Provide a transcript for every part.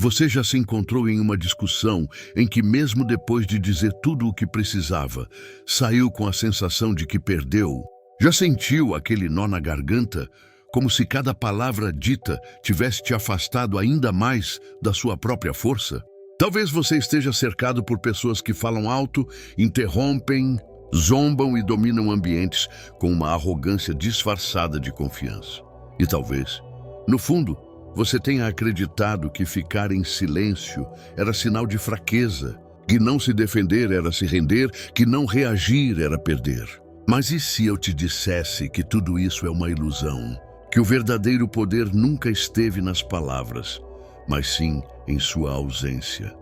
Você já se encontrou em uma discussão em que, mesmo depois de dizer tudo o que precisava, saiu com a sensação de que perdeu? Já sentiu aquele nó na garganta, como se cada palavra dita tivesse te afastado ainda mais da sua própria força? Talvez você esteja cercado por pessoas que falam alto, interrompem, zombam e dominam ambientes com uma arrogância disfarçada de confiança. E talvez, no fundo, você tenha acreditado que ficar em silêncio era sinal de fraqueza, que não se defender era se render, que não reagir era perder. Mas e se eu te dissesse que tudo isso é uma ilusão? Que o verdadeiro poder nunca esteve nas palavras, mas sim em sua ausência?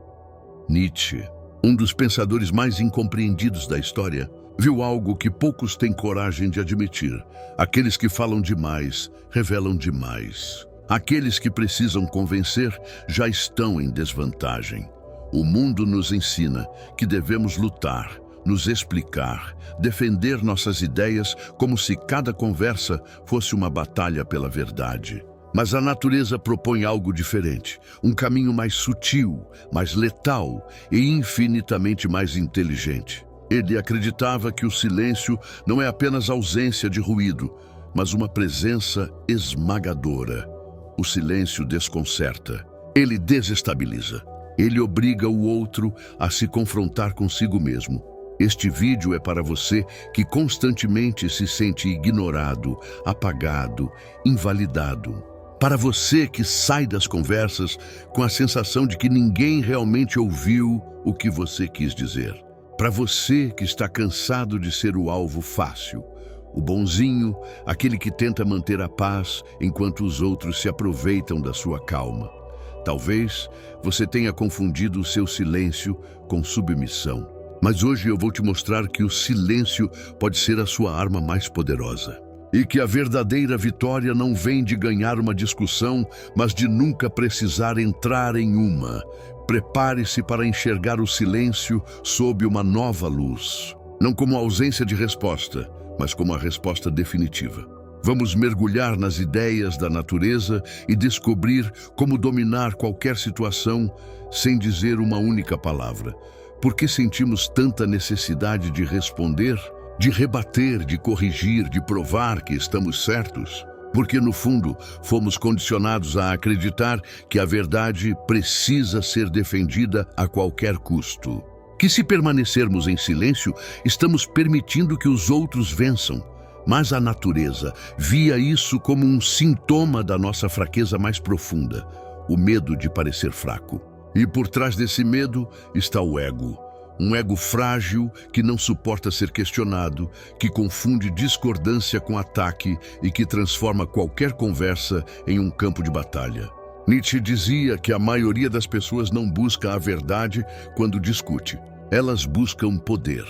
Nietzsche, um dos pensadores mais incompreendidos da história, viu algo que poucos têm coragem de admitir. Aqueles que falam demais revelam demais. Aqueles que precisam convencer já estão em desvantagem. O mundo nos ensina que devemos lutar, nos explicar, defender nossas ideias como se cada conversa fosse uma batalha pela verdade. Mas a natureza propõe algo diferente, um caminho mais sutil, mais letal e infinitamente mais inteligente. Ele acreditava que o silêncio não é apenas ausência de ruído, mas uma presença esmagadora. O silêncio desconcerta, ele desestabiliza, ele obriga o outro a se confrontar consigo mesmo. Este vídeo é para você que constantemente se sente ignorado, apagado, invalidado. Para você que sai das conversas com a sensação de que ninguém realmente ouviu o que você quis dizer. Para você que está cansado de ser o alvo fácil, o bonzinho, aquele que tenta manter a paz enquanto os outros se aproveitam da sua calma. Talvez você tenha confundido o seu silêncio com submissão. Mas hoje eu vou te mostrar que o silêncio pode ser a sua arma mais poderosa. E que a verdadeira vitória não vem de ganhar uma discussão, mas de nunca precisar entrar em uma. Prepare-se para enxergar o silêncio sob uma nova luz. Não como ausência de resposta, mas como a resposta definitiva. Vamos mergulhar nas ideias da natureza e descobrir como dominar qualquer situação sem dizer uma única palavra. Por que sentimos tanta necessidade de responder, de rebater, de corrigir, de provar que estamos certos? Porque, no fundo, fomos condicionados a acreditar que a verdade precisa ser defendida a qualquer custo. Que se permanecermos em silêncio, estamos permitindo que os outros vençam. Mas a natureza via isso como um sintoma da nossa fraqueza mais profunda, o medo de parecer fraco. E por trás desse medo está o ego. Um ego frágil que não suporta ser questionado, que confunde discordância com ataque e que transforma qualquer conversa em um campo de batalha. Nietzsche dizia que a maioria das pessoas não busca a verdade quando discute. Elas buscam poder.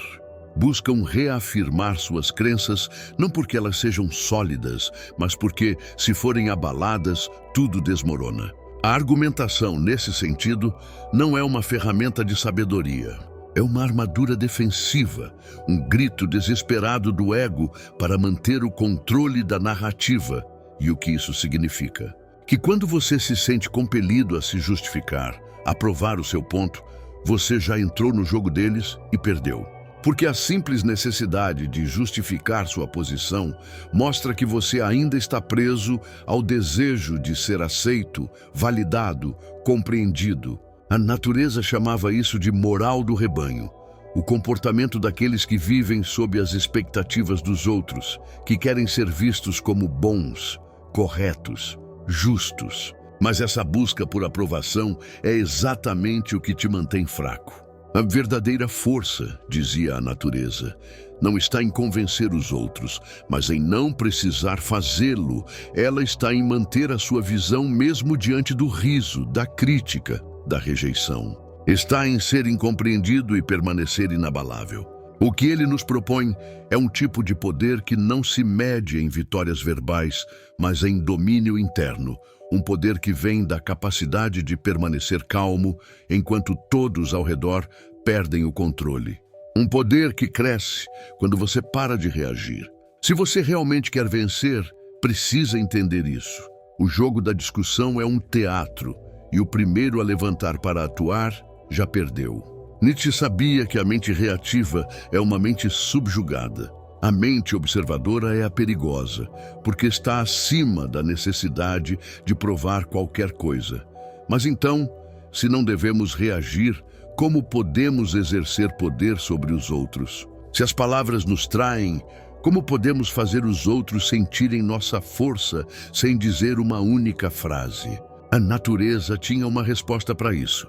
Buscam reafirmar suas crenças, não porque elas sejam sólidas, mas porque, se forem abaladas, tudo desmorona. A argumentação, nesse sentido, não é uma ferramenta de sabedoria. É uma armadura defensiva, um grito desesperado do ego para manter o controle da narrativa. E o que isso significa? Que quando você se sente compelido a se justificar, a provar o seu ponto, você já entrou no jogo deles e perdeu. Porque a simples necessidade de justificar sua posição mostra que você ainda está preso ao desejo de ser aceito, validado, compreendido. A natureza chamava isso de moral do rebanho, o comportamento daqueles que vivem sob as expectativas dos outros, que querem ser vistos como bons, corretos, justos. Mas essa busca por aprovação é exatamente o que te mantém fraco. A verdadeira força, dizia a natureza, não está em convencer os outros, mas em não precisar fazê-lo. Ela está em manter a sua visão mesmo diante do riso, da crítica, da rejeição. Está em ser incompreendido e permanecer inabalável. O que ele nos propõe é um tipo de poder que não se mede em vitórias verbais, mas em domínio interno. Um poder que vem da capacidade de permanecer calmo enquanto todos ao redor perdem o controle. Um poder que cresce quando você para de reagir. Se você realmente quer vencer, precisa entender isso. O jogo da discussão é um teatro e o primeiro a levantar para atuar já perdeu. Nietzsche sabia que a mente reativa é uma mente subjugada. A mente observadora é a perigosa, porque está acima da necessidade de provar qualquer coisa. Mas então, se não devemos reagir, como podemos exercer poder sobre os outros? Se as palavras nos traem, como podemos fazer os outros sentirem nossa força sem dizer uma única frase? A natureza tinha uma resposta para isso.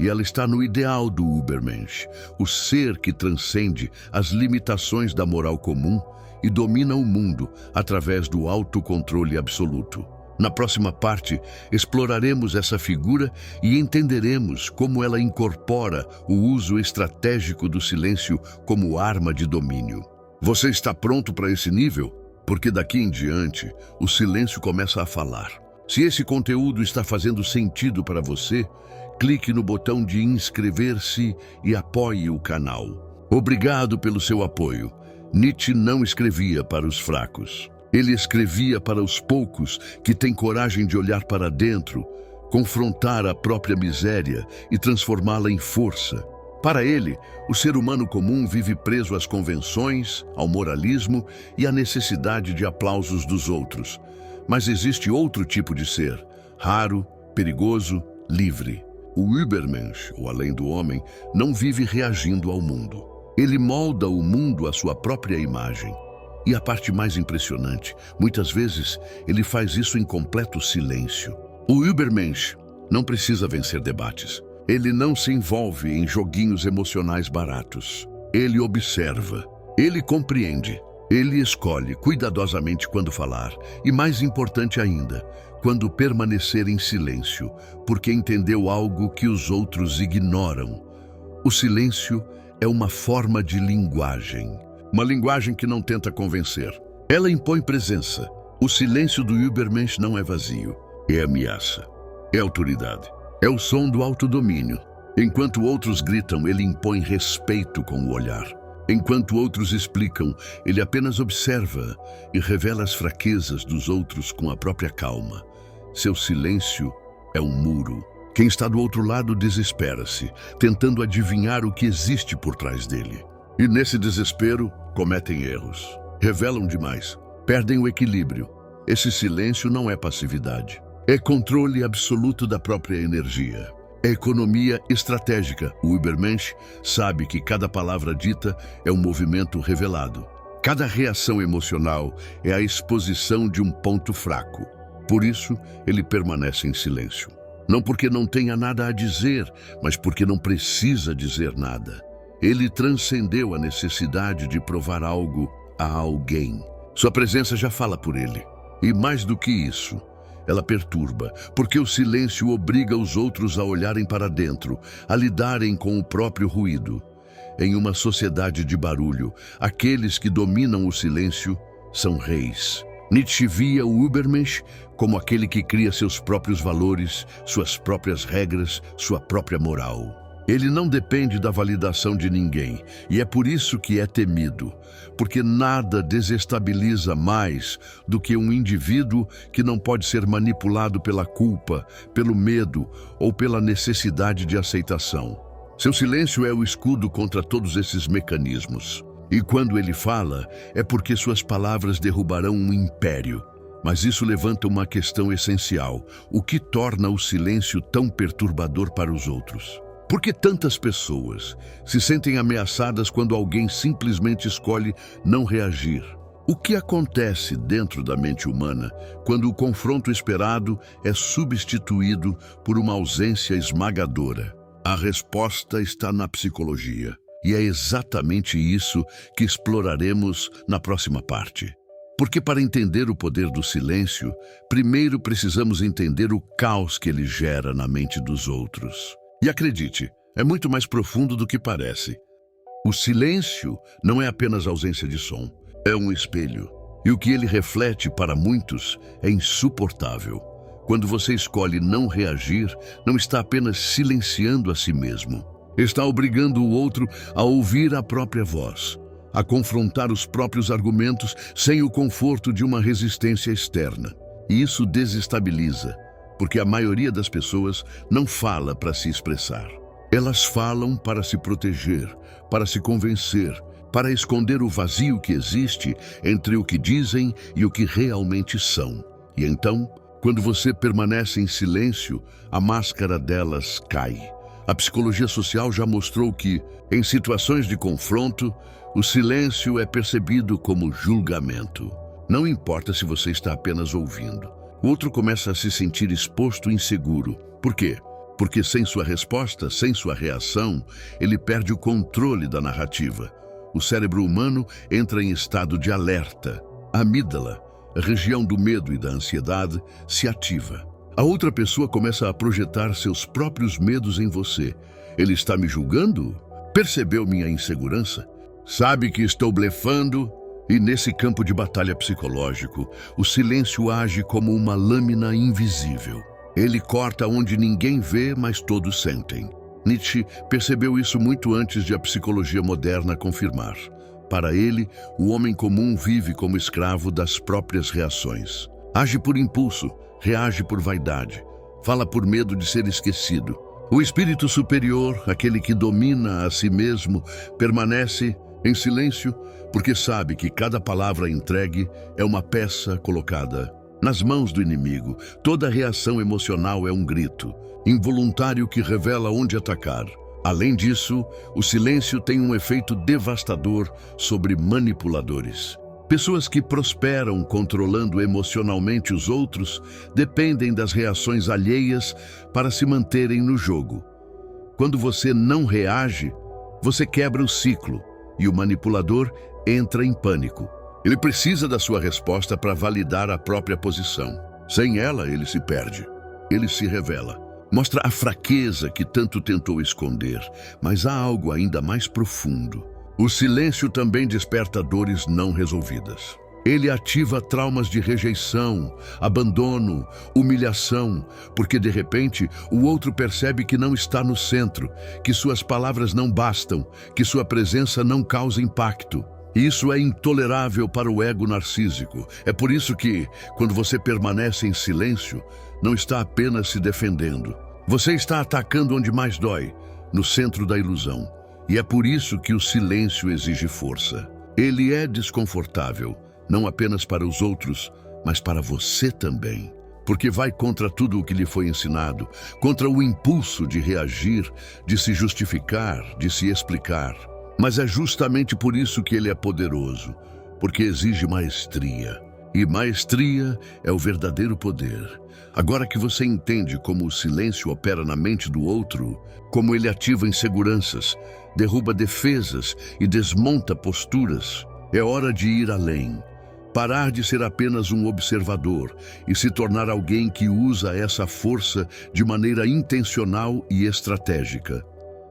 E ela está no ideal do Übermensch, o ser que transcende as limitações da moral comum e domina o mundo através do autocontrole absoluto. Na próxima parte, exploraremos essa figura e entenderemos como ela incorpora o uso estratégico do silêncio como arma de domínio. Você está pronto para esse nível? Porque daqui em diante, o silêncio começa a falar. Se esse conteúdo está fazendo sentido para você, clique no botão de inscrever-se e apoie o canal. Obrigado pelo seu apoio. Nietzsche não escrevia para os fracos. Ele escrevia para os poucos que têm coragem de olhar para dentro, confrontar a própria miséria e transformá-la em força. Para ele, o ser humano comum vive preso às convenções, ao moralismo e à necessidade de aplausos dos outros. Mas existe outro tipo de ser, raro, perigoso, livre. O Übermensch, o além do homem, não vive reagindo ao mundo. Ele molda o mundo à sua própria imagem. E a parte mais impressionante, muitas vezes, ele faz isso em completo silêncio. O Übermensch não precisa vencer debates. Ele não se envolve em joguinhos emocionais baratos. Ele observa, ele compreende, ele escolhe cuidadosamente quando falar e, mais importante ainda, quando permanecer em silêncio, porque entendeu algo que os outros ignoram. O silêncio é uma forma de linguagem. Uma linguagem que não tenta convencer. Ela impõe presença. O silêncio do Übermensch não é vazio. É ameaça. É autoridade. É o som do autodomínio. Enquanto outros gritam, ele impõe respeito com o olhar. Enquanto outros explicam, ele apenas observa e revela as fraquezas dos outros com a própria calma. Seu silêncio é um muro. Quem está do outro lado desespera-se, tentando adivinhar o que existe por trás dele. E nesse desespero, cometem erros. Revelam demais. Perdem o equilíbrio. Esse silêncio não é passividade. É controle absoluto da própria energia. É economia estratégica. O Übermensch sabe que cada palavra dita é um movimento revelado. Cada reação emocional é a exposição de um ponto fraco. Por isso, ele permanece em silêncio. Não porque não tenha nada a dizer, mas porque não precisa dizer nada. Ele transcendeu a necessidade de provar algo a alguém. Sua presença já fala por ele. E mais do que isso, ela perturba, porque o silêncio obriga os outros a olharem para dentro, a lidarem com o próprio ruído. Em uma sociedade de barulho, aqueles que dominam o silêncio são reis. Nietzsche via o Übermensch como aquele que cria seus próprios valores, suas próprias regras, sua própria moral. Ele não depende da validação de ninguém, e é por isso que é temido, porque nada desestabiliza mais do que um indivíduo que não pode ser manipulado pela culpa, pelo medo ou pela necessidade de aceitação. Seu silêncio é o escudo contra todos esses mecanismos. E quando ele fala, é porque suas palavras derrubarão um império. Mas isso levanta uma questão essencial: o que torna o silêncio tão perturbador para os outros? Por que tantas pessoas se sentem ameaçadas quando alguém simplesmente escolhe não reagir? O que acontece dentro da mente humana quando o confronto esperado é substituído por uma ausência esmagadora? A resposta está na psicologia. E é exatamente isso que exploraremos na próxima parte. Porque para entender o poder do silêncio, primeiro precisamos entender o caos que ele gera na mente dos outros. E acredite, é muito mais profundo do que parece. O silêncio não é apenas ausência de som, é um espelho. E o que ele reflete para muitos é insuportável. Quando você escolhe não reagir, não está apenas silenciando a si mesmo. Está obrigando o outro a ouvir a própria voz, a confrontar os próprios argumentos sem o conforto de uma resistência externa. E isso desestabiliza, Porque a maioria das pessoas não fala para se expressar. Elas falam para se proteger, para se convencer, para esconder o vazio que existe entre o que dizem e o que realmente são. E então, quando você permanece em silêncio, a máscara delas cai. A psicologia social já mostrou que, em situações de confronto, o silêncio é percebido como julgamento. Não importa se você está apenas ouvindo. O outro começa a se sentir exposto e inseguro. Por quê? Porque sem sua resposta, sem sua reação, ele perde o controle da narrativa. O cérebro humano entra em estado de alerta. A amígdala, a região do medo e da ansiedade, se ativa. A outra pessoa começa a projetar seus próprios medos em você. Ele está me julgando? Percebeu minha insegurança? Sabe que estou blefando? E nesse campo de batalha psicológico, o silêncio age como uma lâmina invisível. Ele corta onde ninguém vê, mas todos sentem. Nietzsche percebeu isso muito antes de a psicologia moderna confirmar. Para ele, o homem comum vive como escravo das próprias reações. Age por impulso, reage por vaidade, fala por medo de ser esquecido. O espírito superior, aquele que domina a si mesmo, permanece em silêncio porque sabe que cada palavra entregue é uma peça colocada nas mãos do inimigo. Toda reação emocional é um grito involuntário que revela onde atacar. Além disso, o silêncio tem um efeito devastador sobre manipuladores. Pessoas que prosperam controlando emocionalmente os outros dependem das reações alheias para se manterem no jogo. Quando você não reage, você quebra o ciclo e o manipulador entra em pânico. Ele precisa da sua resposta para validar a própria posição. Sem ela, ele se perde. Ele se revela. Mostra a fraqueza que tanto tentou esconder, mas há algo ainda mais profundo. O silêncio também desperta dores não resolvidas. Ele ativa traumas de rejeição, abandono, humilhação, porque de repente o outro percebe que não está no centro, que suas palavras não bastam, que sua presença não causa impacto. Isso é intolerável para o ego narcísico. É por isso que, quando você permanece em silêncio, não está apenas se defendendo. Você está atacando onde mais dói, no centro da ilusão. E é por isso que o silêncio exige força. Ele é desconfortável, não apenas para os outros, mas para você também. Porque vai contra tudo o que lhe foi ensinado, contra o impulso de reagir, de se justificar, de se explicar. Mas é justamente por isso que ele é poderoso, porque exige maestria. E maestria é o verdadeiro poder. Agora que você entende como o silêncio opera na mente do outro, como ele ativa inseguranças, derruba defesas e desmonta posturas, é hora de ir além. Parar de ser apenas um observador e se tornar alguém que usa essa força de maneira intencional e estratégica.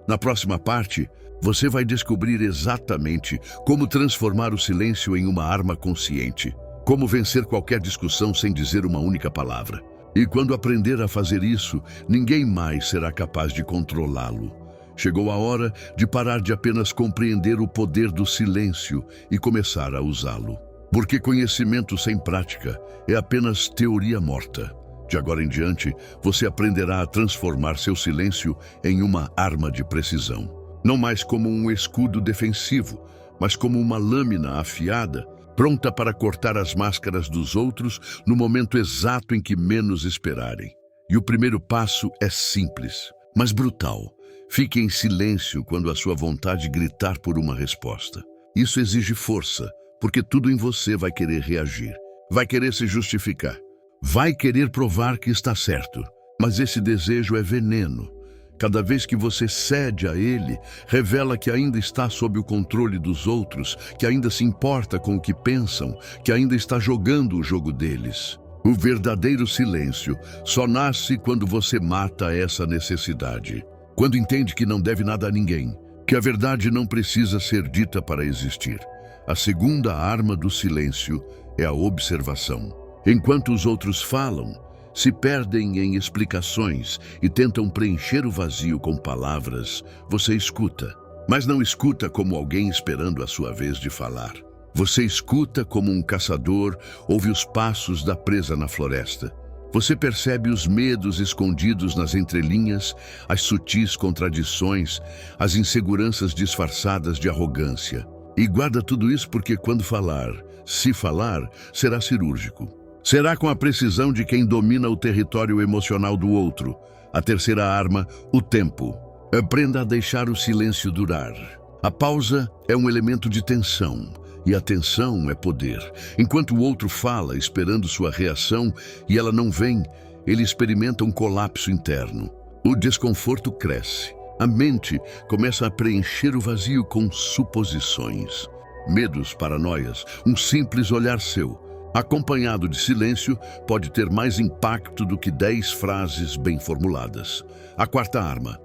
Na próxima parte, você vai descobrir exatamente como transformar o silêncio em uma arma consciente, como vencer qualquer discussão sem dizer uma única palavra. E quando aprender a fazer isso, ninguém mais será capaz de controlá-lo. Chegou a hora de parar de apenas compreender o poder do silêncio e começar a usá-lo. Porque conhecimento sem prática é apenas teoria morta. De agora em diante, você aprenderá a transformar seu silêncio em uma arma de precisão. Não mais como um escudo defensivo, mas como uma lâmina afiada, pronta para cortar as máscaras dos outros no momento exato em que menos esperarem. E o primeiro passo é simples, mas brutal. Fique em silêncio quando a sua vontade gritar por uma resposta. Isso exige força, porque tudo em você vai querer reagir, vai querer se justificar, vai querer provar que está certo. Mas esse desejo é veneno. Cada vez que você cede a ele, revela que ainda está sob o controle dos outros, que ainda se importa com o que pensam, que ainda está jogando o jogo deles. O verdadeiro silêncio só nasce quando você mata essa necessidade. Quando entende que não deve nada a ninguém, que a verdade não precisa ser dita para existir. A segunda arma do silêncio é a observação. Enquanto os outros falam, se perdem em explicações e tentam preencher o vazio com palavras, você escuta. Mas não escuta como alguém esperando a sua vez de falar. Você escuta como um caçador ouve os passos da presa na floresta. Você percebe os medos escondidos nas entrelinhas, as sutis contradições, as inseguranças disfarçadas de arrogância. E guarda tudo isso porque quando falar, se falar, será cirúrgico. Será com a precisão de quem domina o território emocional do outro. A terceira arma, o tempo. Aprenda a deixar o silêncio durar. A pausa é um elemento de tensão, e a tensão é poder. Enquanto o outro fala, esperando sua reação, e ela não vem, ele experimenta um colapso interno. O desconforto cresce. A mente começa a preencher o vazio com suposições, medos, paranoias, um simples olhar seu, acompanhado de silêncio, pode ter mais impacto do que 10 frases bem formuladas. A quarta arma,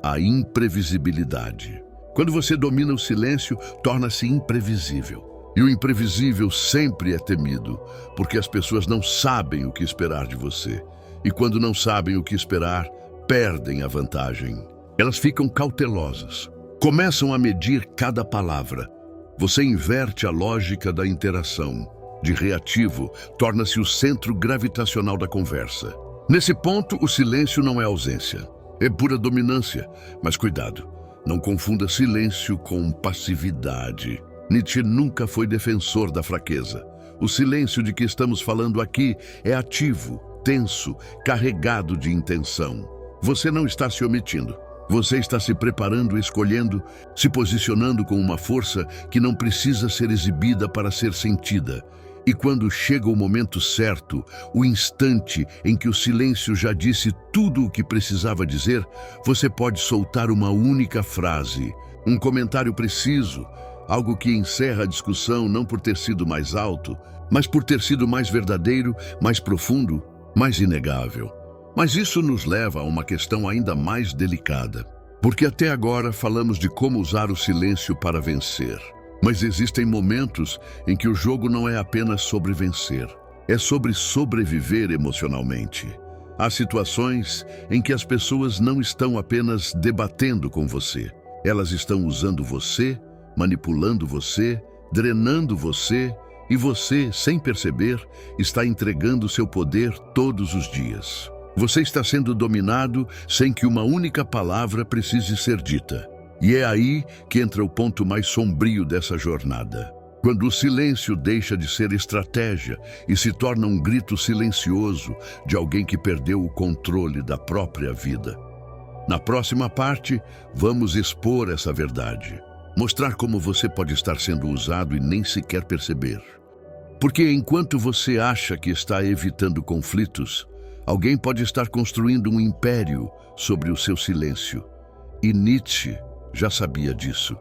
a imprevisibilidade. Quando você domina o silêncio, torna-se imprevisível. E o imprevisível sempre é temido, porque as pessoas não sabem o que esperar de você. E quando não sabem o que esperar, perdem a vantagem. Elas ficam cautelosas. Começam a medir cada palavra. Você inverte a lógica da interação. De reativo, torna-se o centro gravitacional da conversa. Nesse ponto, o silêncio não é ausência. É pura dominância. Mas cuidado, não confunda silêncio com passividade. Nietzsche nunca foi defensor da fraqueza. O silêncio de que estamos falando aqui é ativo, tenso, carregado de intenção. Você não está se omitindo. Você está se preparando, escolhendo, se posicionando com uma força que não precisa ser exibida para ser sentida. E quando chega o momento certo, o instante em que o silêncio já disse tudo o que precisava dizer, você pode soltar uma única frase, um comentário preciso, algo que encerra a discussão não por ter sido mais alto, mas por ter sido mais verdadeiro, mais profundo, mais inegável. Mas isso nos leva a uma questão ainda mais delicada, porque até agora falamos de como usar o silêncio para vencer. Mas existem momentos em que o jogo não é apenas sobre vencer, é sobre sobreviver emocionalmente. Há situações em que as pessoas não estão apenas debatendo com você, elas estão usando você, manipulando você, drenando você, e você, sem perceber, está entregando seu poder todos os dias. Você está sendo dominado sem que uma única palavra precise ser dita. E é aí que entra o ponto mais sombrio dessa jornada. Quando o silêncio deixa de ser estratégia e se torna um grito silencioso de alguém que perdeu o controle da própria vida. Na próxima parte, vamos expor essa verdade. Mostrar como você pode estar sendo usado e nem sequer perceber. Porque enquanto você acha que está evitando conflitos, alguém pode estar construindo um império sobre o seu silêncio. E Nietzsche já sabia disso.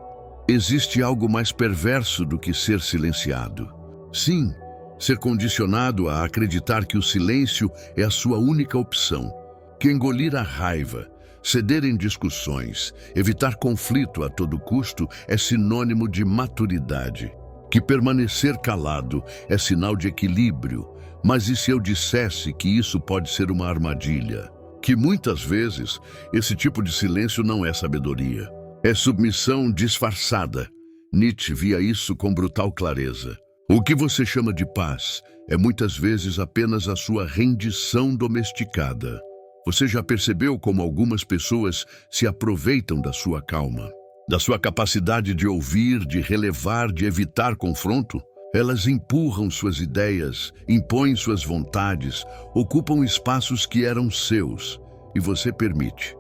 Existe algo mais perverso do que ser silenciado. Sim, ser condicionado a acreditar que o silêncio é a sua única opção, que engolir a raiva, ceder em discussões, evitar conflito a todo custo é sinônimo de maturidade, que permanecer calado é sinal de equilíbrio. Mas e se eu dissesse que isso pode ser uma armadilha? Que muitas vezes esse tipo de silêncio não é sabedoria. É submissão disfarçada. Nietzsche via isso com brutal clareza. O que você chama de paz é muitas vezes apenas a sua rendição domesticada. Você já percebeu como algumas pessoas se aproveitam da sua calma, da sua capacidade de ouvir, de relevar, de evitar confronto? Elas empurram suas ideias, impõem suas vontades, ocupam espaços que eram seus, e você permite.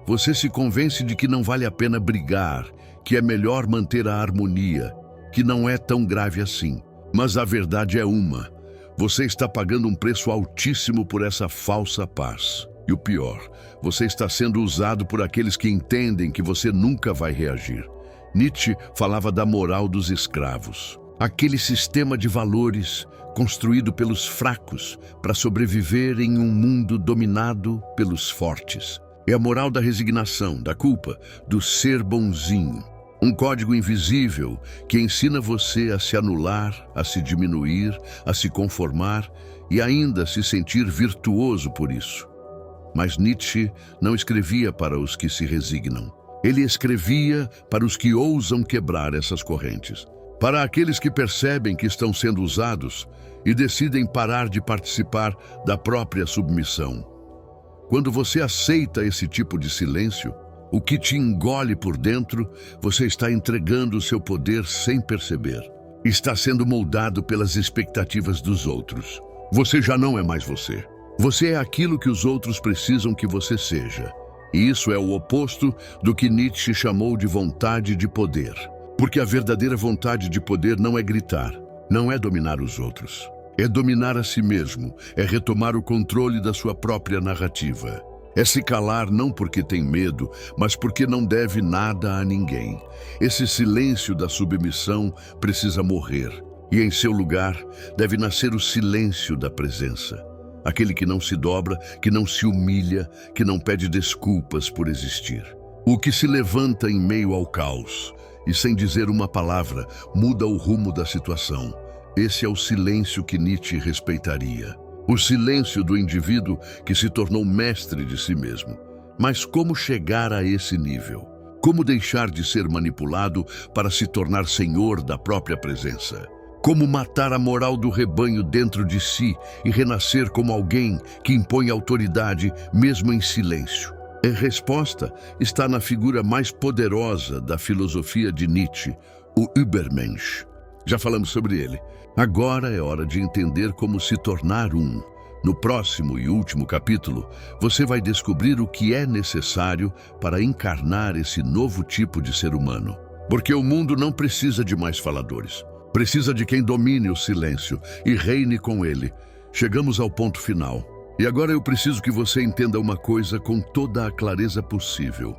Você se convence de que não vale a pena brigar, que é melhor manter a harmonia, que não é tão grave assim. Mas a verdade é uma: você está pagando um preço altíssimo por essa falsa paz. E o pior, você está sendo usado por aqueles que entendem que você nunca vai reagir. Nietzsche falava da moral dos escravos. Aquele sistema de valores construído pelos fracos para sobreviver em um mundo dominado pelos fortes. É a moral da resignação, da culpa, do ser bonzinho. Um código invisível que ensina você a se anular, a se diminuir, a se conformar e ainda se sentir virtuoso por isso. Mas Nietzsche não escrevia para os que se resignam. Ele escrevia para os que ousam quebrar essas correntes. Para aqueles que percebem que estão sendo usados e decidem parar de participar da própria submissão. Quando você aceita esse tipo de silêncio, o que te engole por dentro, você está entregando o seu poder sem perceber. Está sendo moldado pelas expectativas dos outros. Você já não é mais você. Você é aquilo que os outros precisam que você seja. E isso é o oposto do que Nietzsche chamou de vontade de poder. Porque a verdadeira vontade de poder não é gritar, não é dominar os outros. É dominar a si mesmo, é retomar o controle da sua própria narrativa. É se calar não porque tem medo, mas porque não deve nada a ninguém. Esse silêncio da submissão precisa morrer. E em seu lugar deve nascer o silêncio da presença. Aquele que não se dobra, que não se humilha, que não pede desculpas por existir. O que se levanta em meio ao caos e, sem dizer uma palavra, muda o rumo da situação. Esse é o silêncio que Nietzsche respeitaria. O silêncio do indivíduo que se tornou mestre de si mesmo. Mas como chegar a esse nível? Como deixar de ser manipulado para se tornar senhor da própria presença? Como matar a moral do rebanho dentro de si e renascer como alguém que impõe autoridade mesmo em silêncio? A resposta está na figura mais poderosa da filosofia de Nietzsche, o Übermensch. Já falamos sobre ele. Agora é hora de entender como se tornar um. No próximo e último capítulo, você vai descobrir o que é necessário para encarnar esse novo tipo de ser humano. Porque o mundo não precisa de mais faladores. Precisa de quem domine o silêncio e reine com ele. Chegamos ao ponto final. E agora eu preciso que você entenda uma coisa com toda a clareza possível.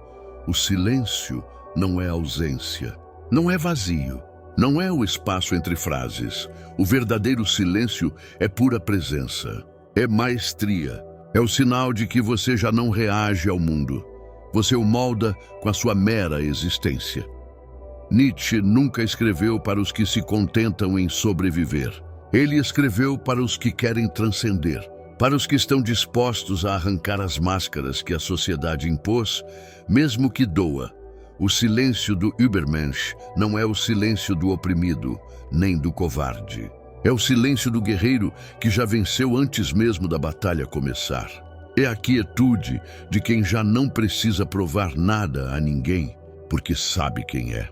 O silêncio não é ausência, não é vazio. Não é o espaço entre frases. O verdadeiro silêncio é pura presença. É maestria. É o sinal de que você já não reage ao mundo. Você o molda com a sua mera existência. Nietzsche nunca escreveu para os que se contentam em sobreviver. Ele escreveu para os que querem transcender, para os que estão dispostos a arrancar as máscaras que a sociedade impôs, mesmo que doa. O silêncio do Übermensch não é o silêncio do oprimido, nem do covarde. É o silêncio do guerreiro que já venceu antes mesmo da batalha começar. É a quietude de quem já não precisa provar nada a ninguém, porque sabe quem é.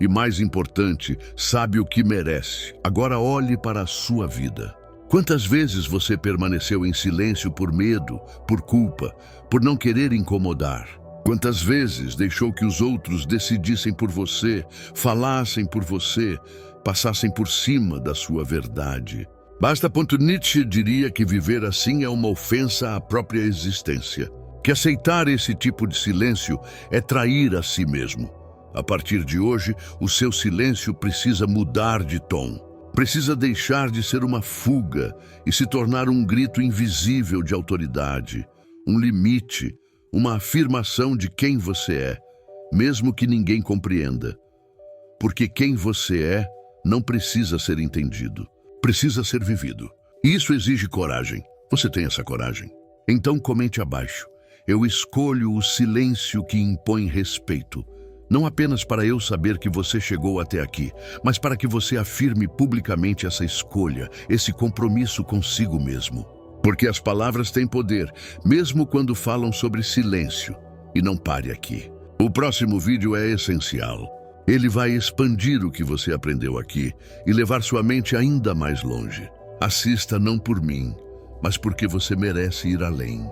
E mais importante, sabe o que merece. Agora olhe para a sua vida. Quantas vezes você permaneceu em silêncio por medo, por culpa, por não querer incomodar? Quantas vezes deixou que os outros decidissem por você, falassem por você, passassem por cima da sua verdade? Basta. Nietzsche diria que viver assim é uma ofensa à própria existência. Que aceitar esse tipo de silêncio é trair a si mesmo. A partir de hoje, o seu silêncio precisa mudar de tom. Precisa deixar de ser uma fuga e se tornar um grito invisível de autoridade, um limite, uma afirmação de quem você é, mesmo que ninguém compreenda. Porque quem você é não precisa ser entendido, precisa ser vivido. E isso exige coragem. Você tem essa coragem? Então comente abaixo. Eu escolho o silêncio que impõe respeito. Não apenas para eu saber que você chegou até aqui, mas para que você afirme publicamente essa escolha, esse compromisso consigo mesmo. Porque as palavras têm poder, mesmo quando falam sobre silêncio. E não pare aqui. O próximo vídeo é essencial. Ele vai expandir o que você aprendeu aqui e levar sua mente ainda mais longe. Assista não por mim, mas porque você merece ir além.